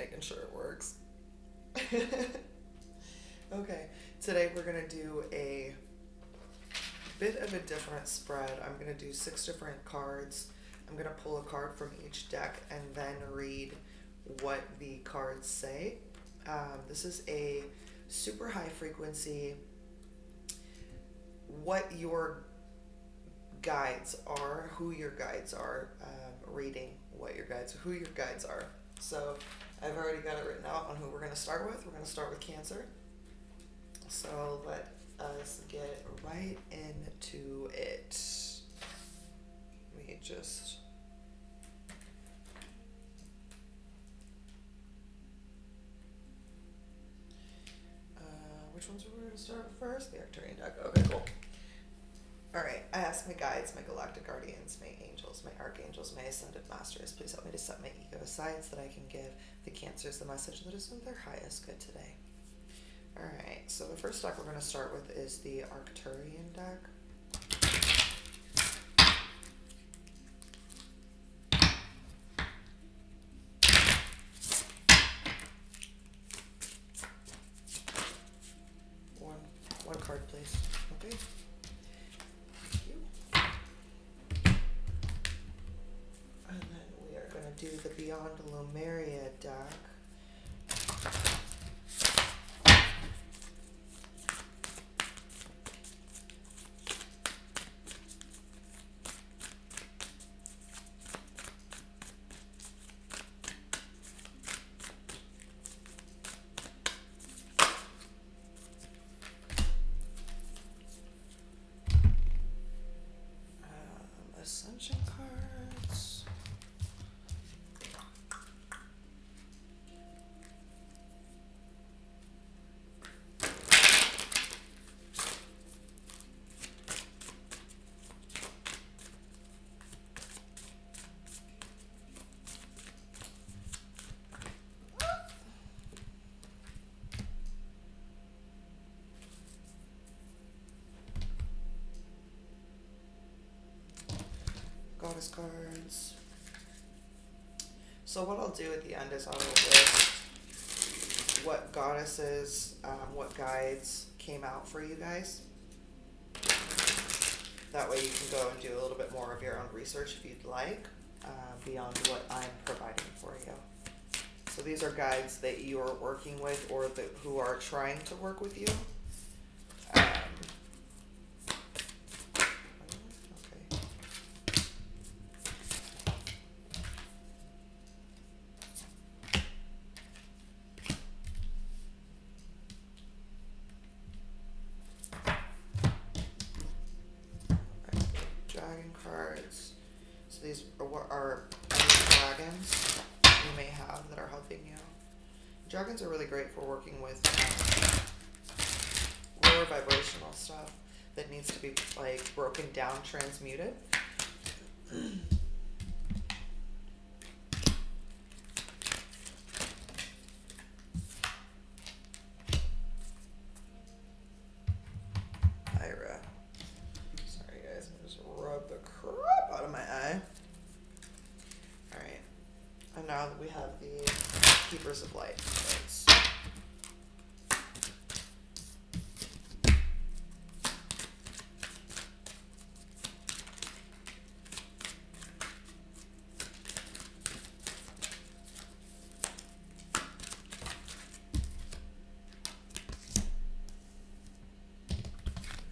making sure it works. Okay, today we're going to do a bit of a different spread. I'm going to do 6 different cards. I'm going to pull a card from each deck and then read what the cards say. This is a super high frequency, what your guides are, who your guides are, reading who your guides are. So I've already got it written out on who we're going to start with. We're going to start with Cancer. So let us get right into it. Let me just... which ones are we going to start with first? The Arcturian deck. Okay, cool. Alright, I ask my guides, my galactic guardians, my angels, my archangels, my ascended masters, please help me to set my ego aside so that I can give the Cancers the message that is of their highest good today. Alright, so the first deck we're going to start with is the Arcturian deck. One card, please. Okay. Thank you. And then we are going to do the Beyond Lumeria deck. Ascension Cards. Goddess cards. So what I'll do at the end is I will list what goddesses, what guides came out for you guys. That way you can go and do a little bit more of your own research if you'd like, beyond what I'm providing for you. So these are guides that you are working with or who are trying to work with you. Dragon cards. So these are any dragons you may have that are helping you. Dragons are really great for working with lower vibrational stuff that needs to be like broken down, transmuted. Now that we have the Keepers of Light cards.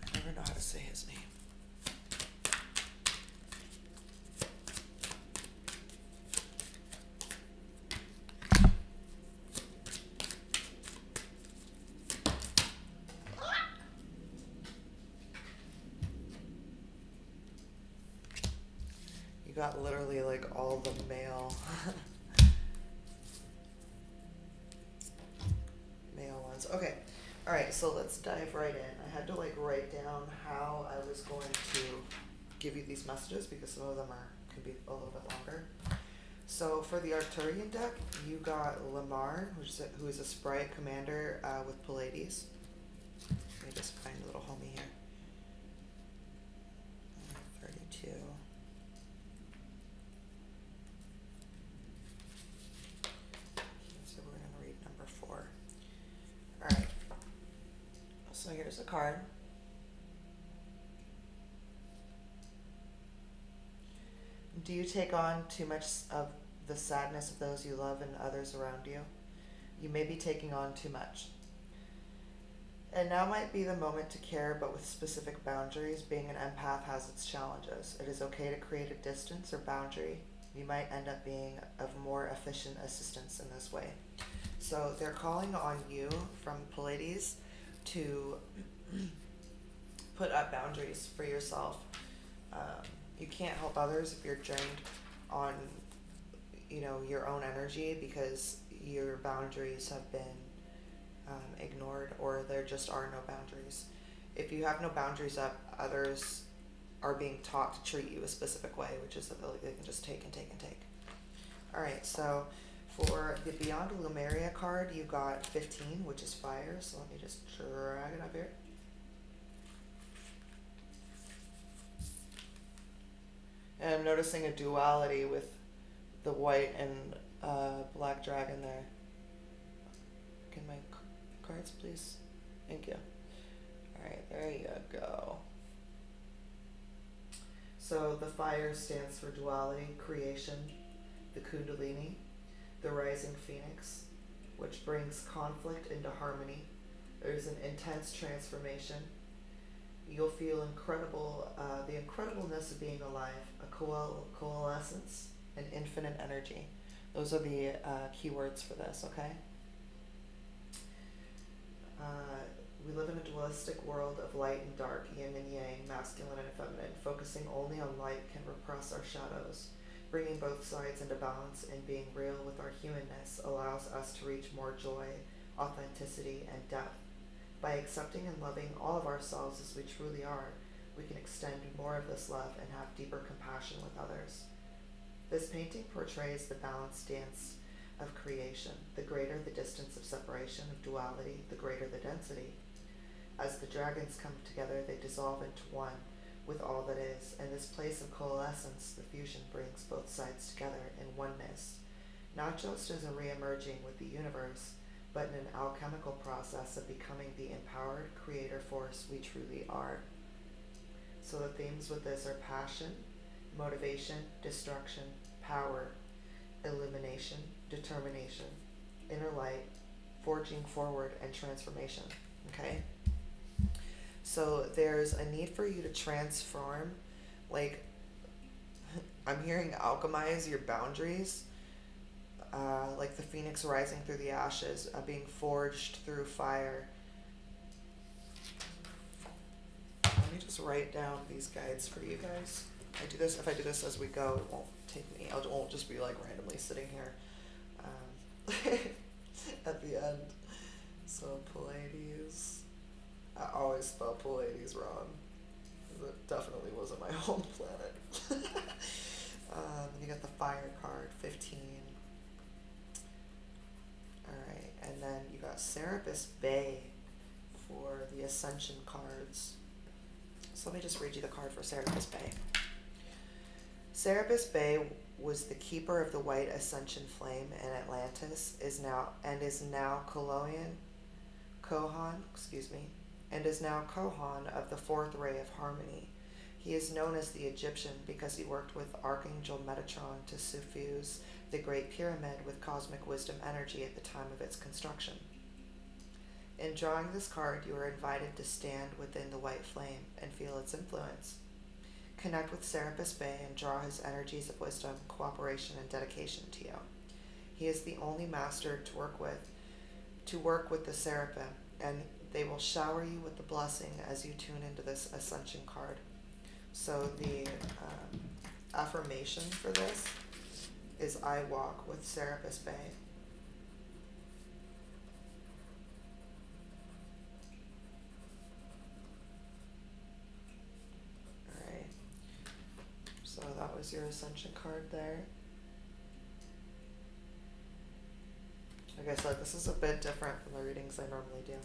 I never know how to say his name. Got literally like all the male ones. Okay, all right, so let's dive right in. I had to like write down how I was going to give you these messages because some of them can be a little bit longer. So for the Arcturian deck, you got LAMAR, who is a sprite commander with Pleiades. Let me just find a little homie here. 32. So we're here's a card. Do you take on too much of the sadness of those you love and others around you? You may be taking on too much. And now might be the moment to care, but with specific boundaries. Being an empath has its challenges. It is okay to create a distance or boundary. You might end up being of more efficient assistance in this way. So they're calling on you from Pleiades to put up boundaries for yourself. You can't help others if you're drained on, your own energy because your boundaries have been ignored, or there just are no boundaries. If you have no boundaries up, others are being taught to treat you a specific way, which is that they can just take and take and take. All right, so for the Beyond Lumeria card, you got 15, which is fire. So let me just drag it up here. And I'm noticing a duality with the white and black dragon there. Can my cards, please? Thank you. All right, there you go. So the fire stands for duality, creation, the kundalini, the rising phoenix, which brings conflict into harmony. There's an intense transformation. You'll feel incredible, the incredibleness of being alive, a coalescence, and infinite energy. Those are the keywords for this, okay? We live in a dualistic world of light and dark, yin and yang, masculine and feminine. Focusing only on light can repress our shadows. Bringing both sides into balance and being real with our humanness allows us to reach more joy, authenticity, and depth. By accepting and loving all of ourselves as we truly are, we can extend more of this love and have deeper compassion with others. This painting portrays the balanced dance of creation. The greater the distance of separation, of duality, the greater the density. As the dragons come together, they dissolve into one with all that is. In this place of coalescence, the fusion brings both sides together in oneness, not just as a re-emerging with the universe, but in an alchemical process of becoming the empowered creator force we truly are. So the themes with this are passion, motivation, destruction, power, illumination, determination, inner light, forging forward, and transformation. Okay? So there's a need for you to transform, like, I'm hearing alchemize your boundaries, like the phoenix rising through the ashes, being forged through fire. Let me just write down these guides for you guys. If I do this as we go, it won't take me, I won't just be like randomly sitting here at the end. So Pleiades, I always spell Pleiades wrong. It definitely wasn't my home planet. You got the fire card, 15. Alright, and then you got Serapis Bay for the Ascension cards. So let me just read you the card for Serapis Bay. Serapis Bay was the keeper of the white ascension flame in Atlantis, is now Kohan of the fourth ray of harmony. He is known as the Egyptian because he worked with Archangel Metatron to suffuse the Great Pyramid with cosmic wisdom energy at the time of its construction. In drawing this card, you are invited to stand within the white flame and feel its influence. Connect with Serapis Bay and draw his energies of wisdom, cooperation, and dedication to you. He is the only master to work with the Seraphim, and they will shower you with the blessing as you tune into this Ascension card. So the affirmation for this is I walk with Serapis Bay. Alright. So that was your Ascension card there. Like I said, this is a bit different from the readings I normally do.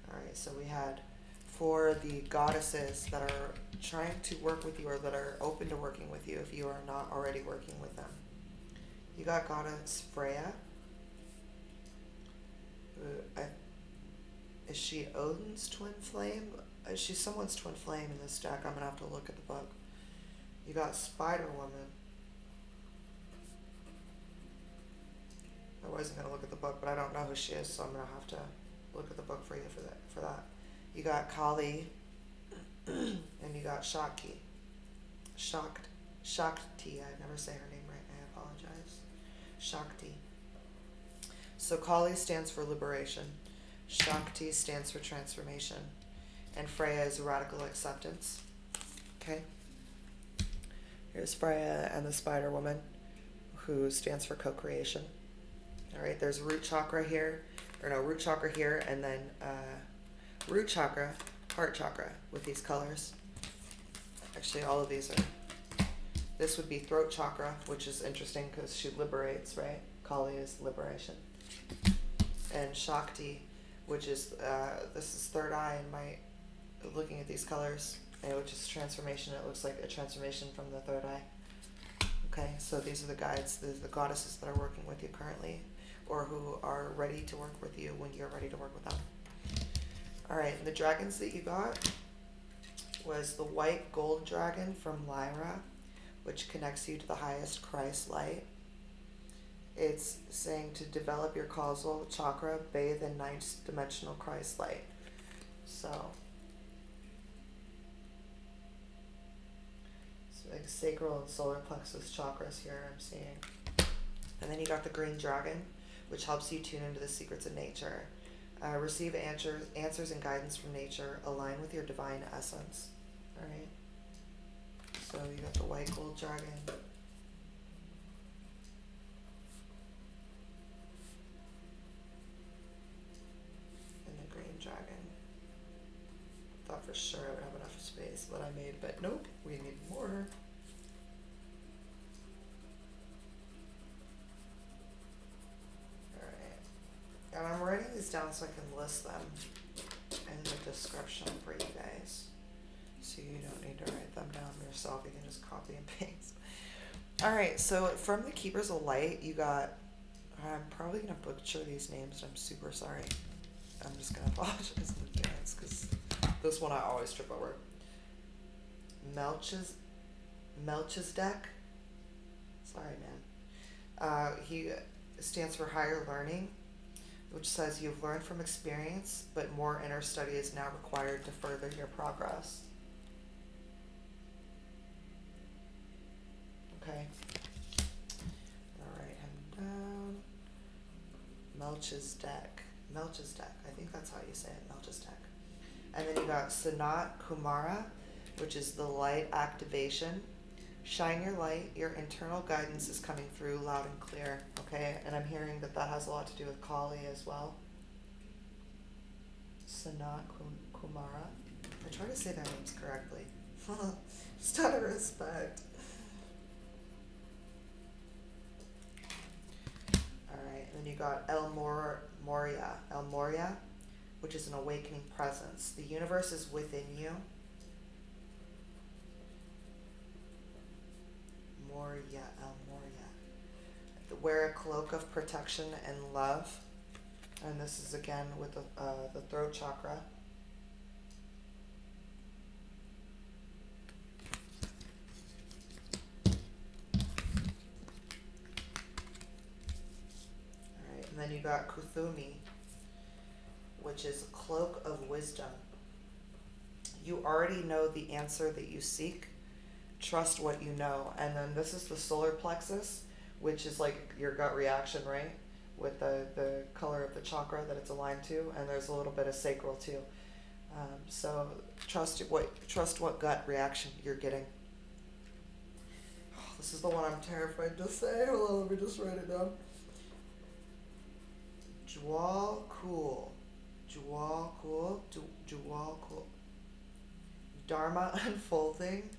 Alright, so we had for the goddesses that are trying to work with you or that are open to working with you if you are not already working with them. You got goddess Freya. Is she Odin's twin flame? She's someone's twin flame in this deck. I'm gonna have to look at the book. You got Spider Woman. I wasn't gonna look at the book, but I don't know who she is, so I'm gonna have to look at the book for you for that. You got Kali, and you got Shakti. Shakti. I never say her name right. I apologize. Shakti. So Kali stands for liberation. Shakti stands for transformation. And Freya is radical acceptance. Okay? Here's Freya and the Spider Woman, who stands for co-creation. Alright, there's root chakra here, root chakra here, and then root chakra, heart chakra with these colors. Actually, all of these are, this would be throat chakra, which is interesting because she liberates, right? Kali is liberation. And Shakti, which is, this is third eye in my, looking at these colors, which is transformation. It looks like a transformation from the third eye. Okay, so these are the guides, the goddesses that are working with you currently, or who are ready to work with you when you're ready to work with them. Alright, the dragons that you got was the white gold dragon from Lyra, which connects you to the highest Christ light. It's saying to develop your causal chakra, bathe in ninth dimensional Christ light. So, like sacral and solar plexus chakras here I'm seeing. And then you got the green dragon, which helps you tune into the secrets of nature. Receive answers and guidance from nature. Align with your divine essence. Alright? So you got the white gold dragon. And the green dragon. Thought for sure I would have enough space that I made, but nope, we need more. And I'm writing these down so I can list them in the description for you guys. So you don't need to write them down yourself. You can just copy and paste. Alright, so from the Keepers of Light, you got, I'm probably going to butcher these names, and I'm super sorry. I'm just going to apologize in advance, because this one I always trip over. Melchizedek. Sorry, man. He stands for higher learning, which says you've learned from experience, but more inner study is now required to further your progress. Okay. I'll write him down. Melchizedek. I think that's how you say it, Melchizedek. And then you got Sanat Kumara, which is the light activation. Shine your light. Your internal guidance is coming through loud and clear. Okay, and I'm hearing that that has a lot to do with Kali as well. Sanat Kumara. I try to say their names correctly. Just out of respect. Alright, and then you got Morya, which is an awakening presence. The universe is within you. Morya. Wear a cloak of protection and love. And this is again with the throat chakra. Alright, and then you got Kuthimi, which is a cloak of wisdom. You already know the answer that you seek. Trust what you know. And then this is the solar plexus, which is like your gut reaction, right? With the color of the chakra that it's aligned to, and there's a little bit of sacral too. So trust what gut reaction you're getting. Oh, this is the one I'm terrified to say. Hold on, let me just write it down. Djwal cool. Dharma unfolding.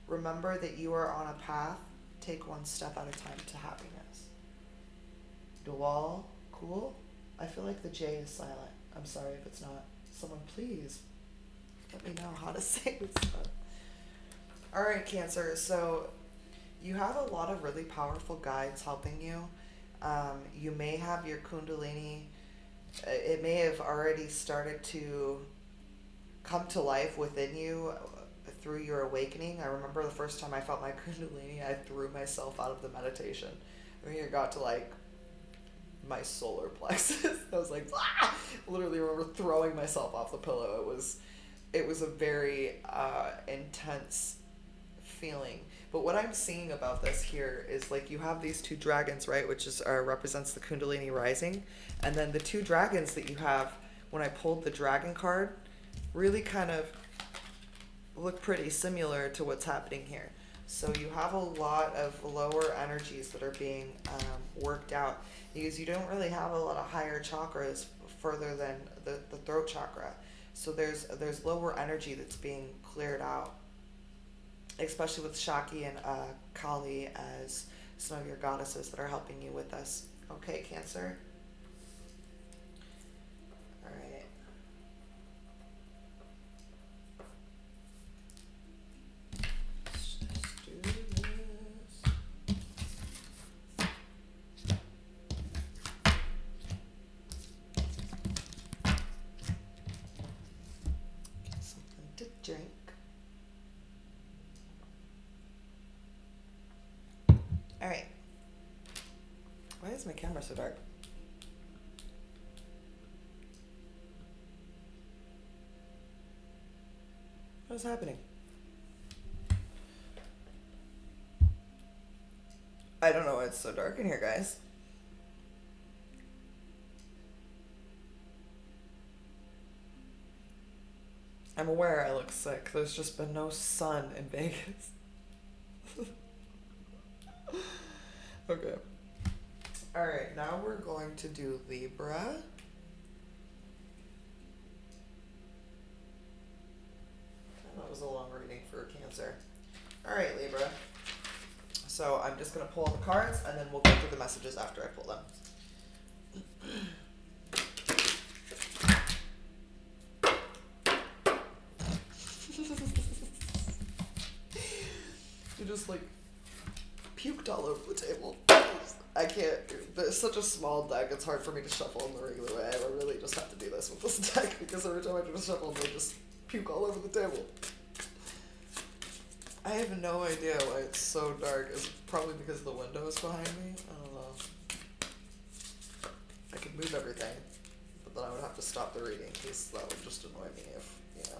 Remember that you are on a path. Take one step at a time to happiness. Djwal, cool? I feel like the J is silent. I'm sorry if it's not. Someone please let me know how to say this stuff. Alright, Cancer. So you have a lot of really powerful guides helping you. You may have your Kundalini it may have already started to come to life within you through your awakening. I remember the first time I felt my Kundalini, I threw myself out of the meditation. I mean, it got to like my solar plexus. I was like, ah! Literally remember throwing myself off the pillow. It was a very intense feeling. But what I'm seeing about this here is like you have these two dragons, right, which is represents the Kundalini rising, and then the two dragons that you have when I pulled the dragon card really kind of look pretty similar to what's happening here. So you have a lot of lower energies that are being worked out because you don't really have a lot of higher chakras further than the throat chakra. So there's lower energy that's being cleared out, especially with Shakti and Kali as some of your goddesses that are helping you with this. Okay, Cancer? All right. Let's just do this. Get something to drink. All right. Why is my camera so dark? What is happening? I don't know why it's so dark in here, guys. I'm aware I look sick. There's just been no sun in Vegas. Okay. Alright, now we're going to do Libra. That was a long reading for Cancer. Alright, Libra. So I'm just going to pull the cards and then we'll go through the messages after I pull them. You just like puked all over the table. I can't. There's such a small deck. It's hard for me to shuffle in the regular way. I really just have to do this with this deck because every time I try to shuffle, they just puke all over the table. I have no idea why it's so dark. It's probably because the window is behind me. I don't know. I could move everything, but then I would have to stop the reading because that would just annoy me if, you know.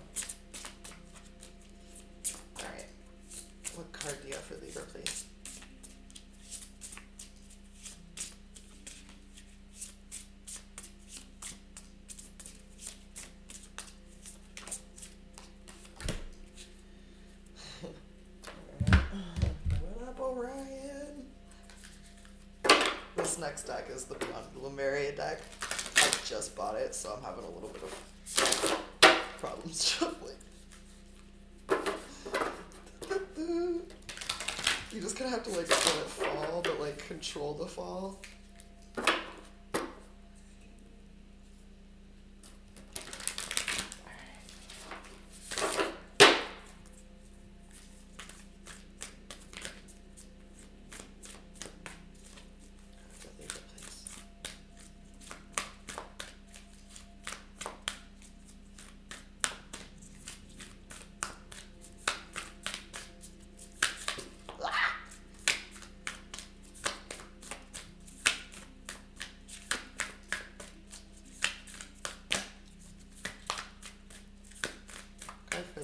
Alright. What card do you have for Libra, please? What up, Orion? This next deck is the Beyond Lumeria deck. I just bought it, so I'm having a little bit of problems shuffling. You just kind of have to like let it fall, but like control the fall.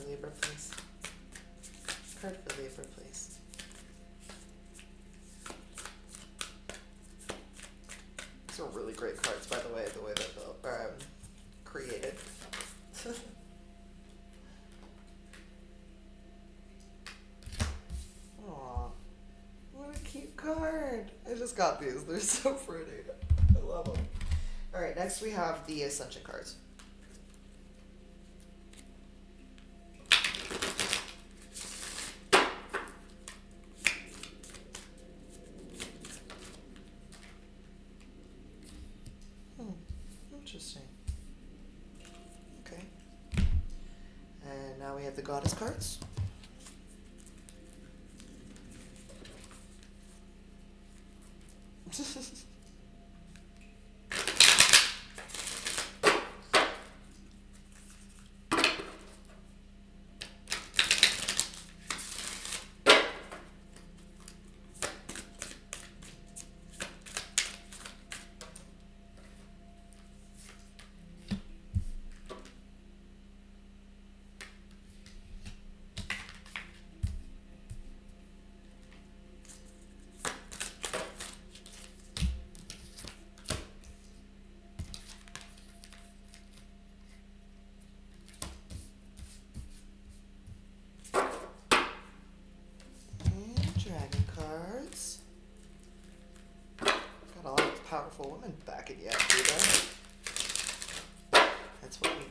Libra, please. Card for Libra, please. These are really great cards, by the way they're created. Aw, what a cute card. I just got these. They're so pretty. I love them. Alright, next we have the Ascension cards. Interesting. Okay. And now we have the Goddess cards.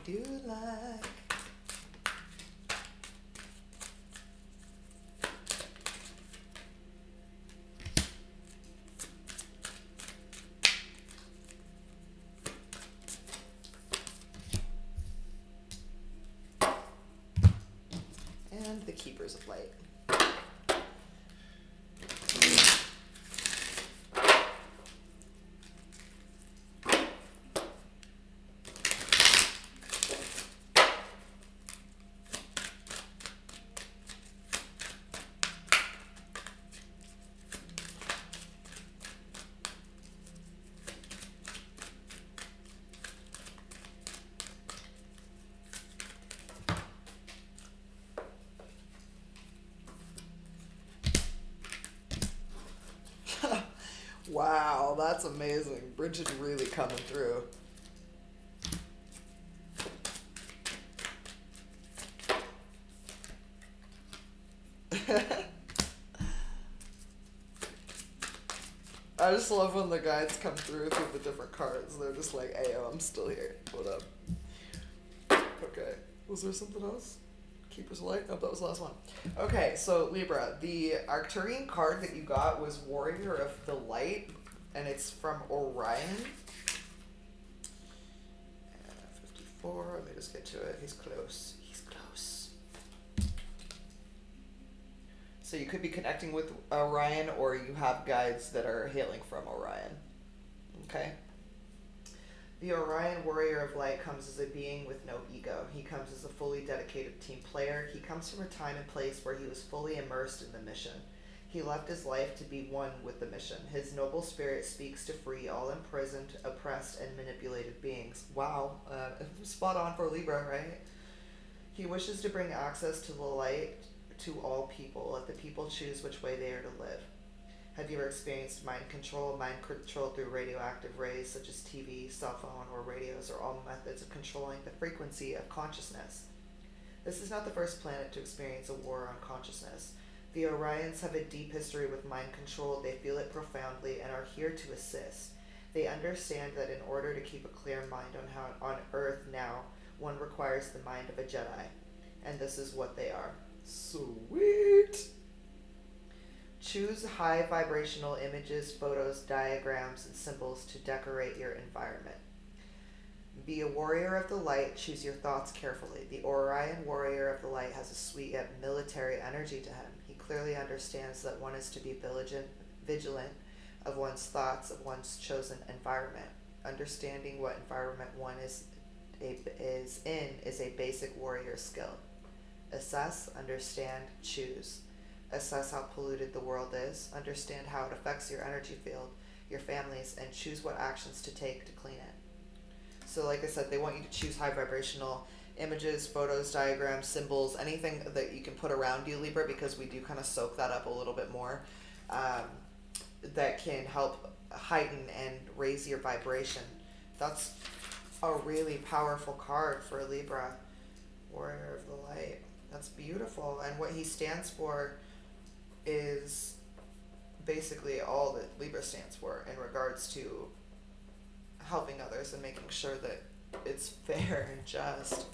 you like. And the Keepers of Light. Wow, that's amazing. Brigid really coming through. I just love when the guides come through the different cards. They're just like, "Ayo, I'm still here. What up?" Okay. Was there something else? Keeper's Light? Oh, that was the last one. Okay, so Libra, the Arcturian card that you got was Warrior of the Light, and it's from Orion. 54, let me just get to it. He's close. He's close. So you could be connecting with Orion, or you have guides that are hailing from Orion. Okay? The Orion Warrior of Light comes as a being with no ego. He comes as a fully dedicated team player. He comes from a time and place where he was fully immersed in the mission. He left his life to be one with the mission. His noble spirit speaks to free all imprisoned, oppressed, and manipulated beings. Wow, spot on for Libra, right? He wishes to bring access to the light to all people. Let the people choose which way they are to live. Have you ever experienced mind control through radioactive rays such as TV, cell phone, or radios are all methods of controlling the frequency of consciousness. This is not the first planet to experience a war on consciousness. The Orions have a deep history with mind control. They feel it profoundly and are here to assist. They understand that in order to keep a clear mind on Earth now, one requires the mind of a Jedi. And this is what they are. Sweet! Choose high vibrational images, photos, diagrams, and symbols to decorate your environment. Be a warrior of the light. Choose your thoughts carefully. The Orion Warrior of the Light has a sweet yet military energy to him. He clearly understands that one is to be vigilant of one's thoughts, of one's chosen environment. Understanding what environment one is in is a basic warrior skill. Assess, understand, choose. Assess how polluted the world is, understand how it affects your energy field, your families, and choose what actions to take to clean it. So like I said, they want you to choose high vibrational images, photos, diagrams, symbols, anything that you can put around you, Libra, because we do kind of soak that up a little bit more, that can help heighten and raise your vibration. That's a really powerful card for Libra, Warrior of the Light. That's beautiful. And what he stands for is basically all that Libra stands for in regards to helping others and making sure that it's fair and just.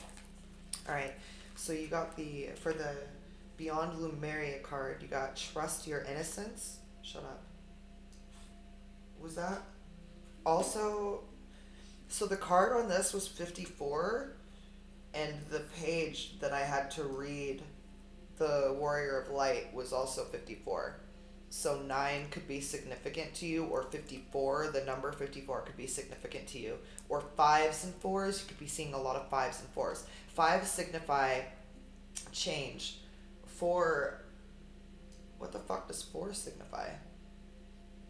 Alright, so you got for the Beyond Lumeria card, you got Trust Your Innocence. Shut up. Was that? Also, so the card on this was 54, and the page that I had to read, the Warrior of Light, was also 54. So 9 could be significant to you, or 54, the number 54 could be significant to you. Or 5s and 4s, you could be seeing a lot of 5s and 4s. 5 signify change. 4, what the fuck does 4 signify?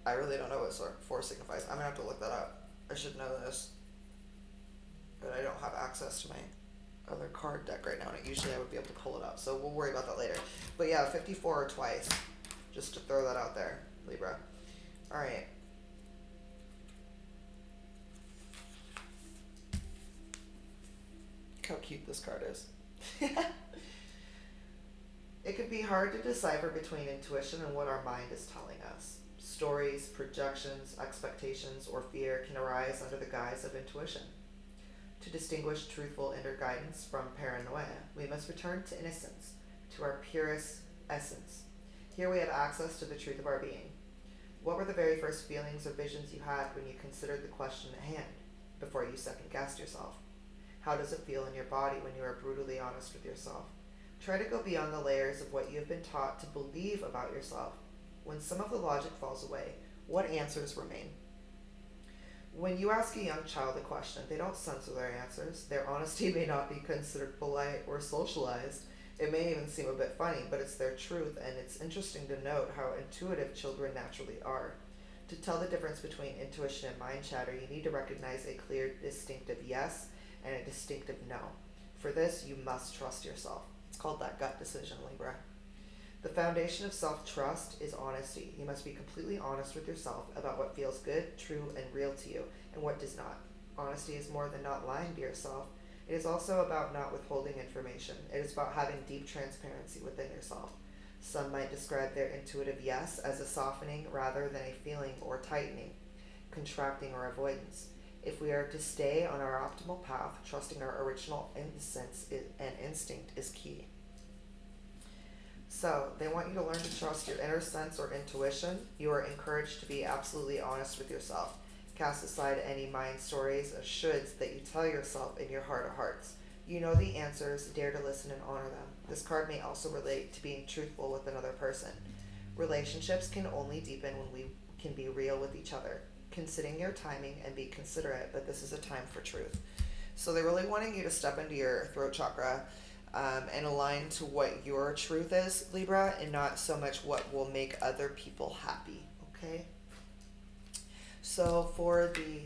I really don't know what 4 signifies. I'm gonna have to look that up. I should know this. But I don't have access to my other card deck right now, and usually I would be able to pull it up. So we'll worry about that later. But yeah, 54 or twice. Just to throw that out there, Libra. Alright. Look how cute this card is. It can be hard to decipher between intuition and what our mind is telling us. Stories, projections, expectations, or fear can arise under the guise of intuition. To distinguish truthful inner guidance from paranoia, we must return to innocence, to our purest essence. Here we have access to the truth of our being. What were the very first feelings or visions you had when you considered the question at hand, before you second-guessed yourself? How does it feel in your body when you are brutally honest with yourself? Try to go beyond the layers of what you have been taught to believe about yourself. When some of the logic falls away, what answers remain? When you ask a young child a question, they don't censor their answers. Their honesty may not be considered polite or socialized. It may even seem a bit funny, but it's their truth, and it's interesting to note how intuitive children naturally are. To tell the difference between intuition and mind chatter, you need to recognize a clear, distinctive yes and a distinctive no. For this, you must trust yourself. It's called that gut decision, Libra. The foundation of self-trust is honesty. You must be completely honest with yourself about what feels good, true, and real to you, and what does not. Honesty is more than not lying to yourself. It is also about not withholding information. It is about having deep transparency within yourself. Some might describe their intuitive yes as a softening rather than a feeling or tightening, contracting or avoidance. If we are to stay on our optimal path, trusting our original innocence and instinct is key. So, they want you to learn to trust your inner sense or intuition. You are encouraged to be absolutely honest with yourself. Cast aside any mind stories or shoulds that you tell yourself in your heart of hearts. You know the answers, dare to listen and honor them. This card may also relate to being truthful with another person. Relationships can only deepen when we can be real with each other. Consider your timing and be considerate, but this is a time for truth. So they're really wanting you to step into your throat chakra and align to what your truth is, Libra, and not so much what will make other people happy, okay? So for the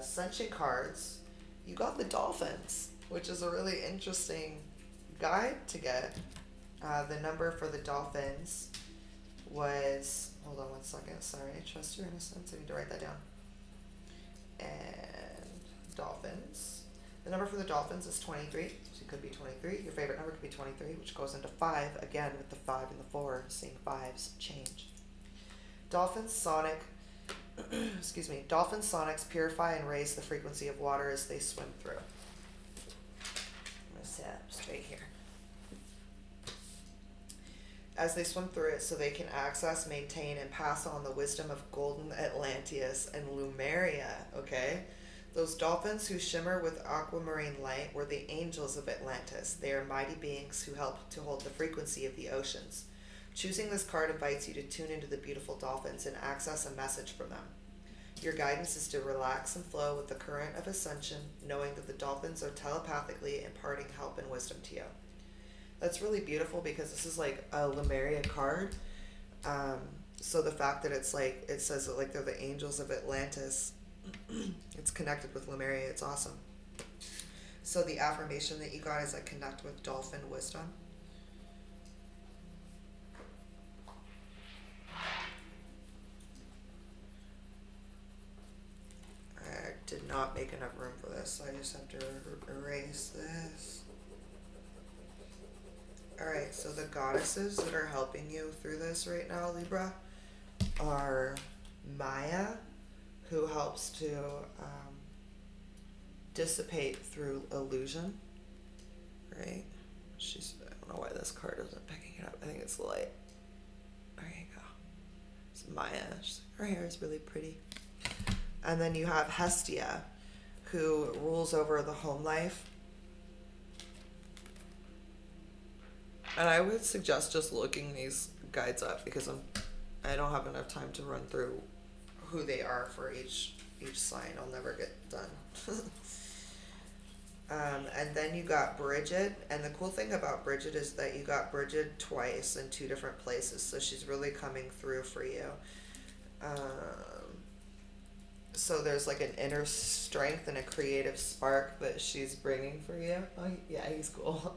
Ascension Cards, you got the Dolphins, which is a really interesting guide to get. The number for the Dolphins was, hold on one second, sorry, trust your innocence, I need to write that down. And Dolphins. The number for the Dolphins is 23, so it could be 23. Your favorite number could be 23, which goes into 5, again with the 5 and the 4, seeing 5s change. Dolphins sonic, Dolphin sonics purify and raise the frequency of water as they swim through. I'm going to sit up straight here. As they swim through it so they can access, maintain, and pass on the wisdom of golden Atlanteus and Lumeria, okay? Those dolphins who shimmer with aquamarine light were the angels of Atlantis. They are mighty beings who help to hold the frequency of the oceans. Choosing this card invites you to tune into the beautiful dolphins and access a message from them. Your guidance is to relax and flow with the current of ascension, knowing that the dolphins are telepathically imparting help and wisdom to you. That's really beautiful because this is like a Lumeria card. So the fact that it's like, it says that like they're the angels of Atlantis, it's connected with Lumeria, it's awesome. So the affirmation that you got is I connect with dolphin wisdom. I did not make enough room for this, so I just have to erase this. Alright, so the goddesses that are helping you through this right now, Libra, are Maya, who helps to dissipate through illusion, right? I don't know why this card isn't picking it up. I think it's the light. There you go. It's Maya. Her hair is really pretty. And then you have Hestia, who rules over the home life. And I would suggest just looking these guides up because I don't have enough time to run through who they are for each sign. I'll never get done. And then you got Brigid, and the cool thing about Brigid is that you got Brigid twice in 2 different places, so she's really coming through for you. So there's like an inner strength and a creative spark that she's bringing for you. Oh yeah, he's cool.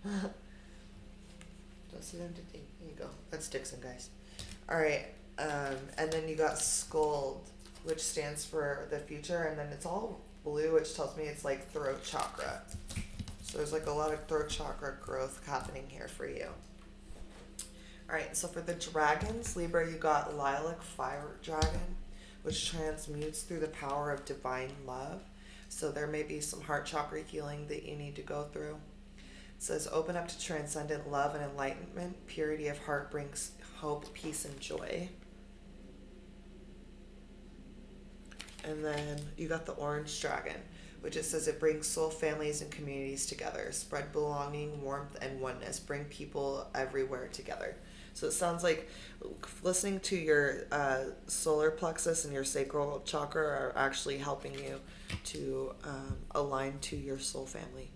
Don't see them today. There you go. That's Dixon, guys. All right. And then you got Skuld, which stands for the future, and then it's all blue, which tells me it's like throat chakra. So there's like a lot of throat chakra growth happening here for you. All right, so for the dragons, Libra, you got Lilac Fire Dragon, which transmutes through the power of divine love. So there may be some heart chakra healing that you need to go through. It says, open up to transcendent love and enlightenment. Purity of heart brings hope, peace, and joy. And then you got the orange dragon, which it says it brings soul families and communities together. Spread belonging, warmth, and oneness. Bring people everywhere together. So it sounds like listening to your solar plexus and your sacral chakra are actually helping you to align to your soul family.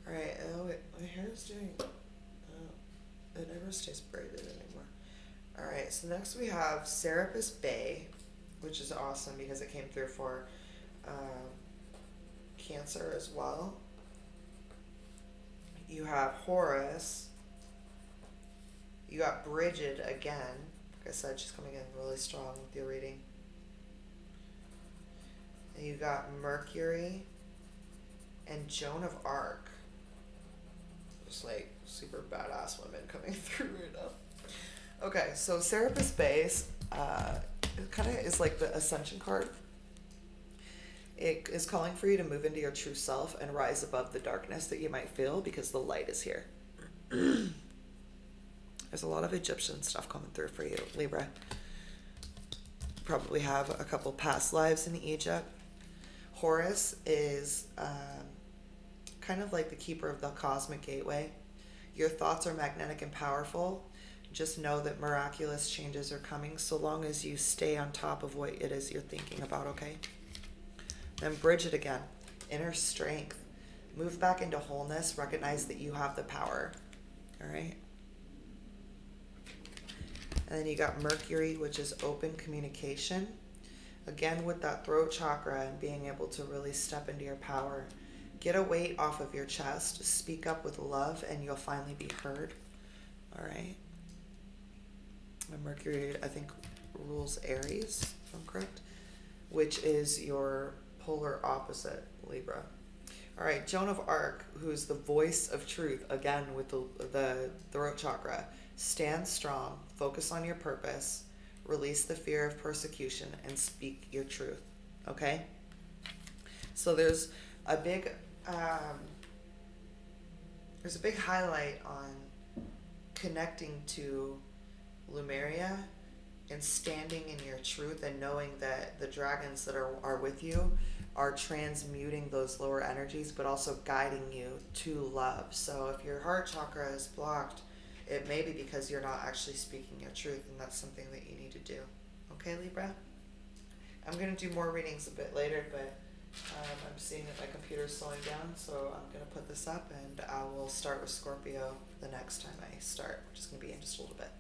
All right. Oh, wait, my hair is doing. It never stays braided anymore. All right. So next we have Serapis Bay, which is awesome because it came through for Cancer as well. You have Horus. You got Brigid again. Like I said, she's coming in really strong with your reading. And you got Mercury and Joan of Arc. Just like super badass women coming through right now. Okay, so Serapis Base it kind of is like the Ascension card. It is calling for you to move into your true self and rise above the darkness that you might feel because the light is here. There's a lot of Egyptian stuff coming through for you, Libra. Probably have a couple past lives in Egypt. Horus is kind of like the keeper of the cosmic gateway. Your thoughts are magnetic and powerful. Just know that miraculous changes are coming so long as you stay on top of what it is you're thinking about, okay? Then Brigid again, inner strength. Move back into wholeness. Recognize that you have the power. All right? And then you got Mercury, which is open communication. Again, with that throat chakra and being able to really step into your power. Get a weight off of your chest. Speak up with love and you'll finally be heard. All right? And Mercury, I think, rules Aries, if I'm correct, which is your polar opposite, Libra. All right, Joan of Arc, who's the voice of truth, again with the throat chakra. Stand strong, focus on your purpose, release the fear of persecution, and speak your truth. Okay? So there's a big highlight on connecting to Lumeria and standing in your truth and knowing that the dragons that are with you are transmuting those lower energies, but also guiding you to love. So if your heart chakra is blocked, it may be because you're not actually speaking your truth, and that's something that you need to do. Okay, Libra? I'm going to do more readings a bit later, but I'm seeing that my computer's slowing down, so I'm going to put this up, and I will start with Scorpio the next time I start, which is going to be in just a little bit.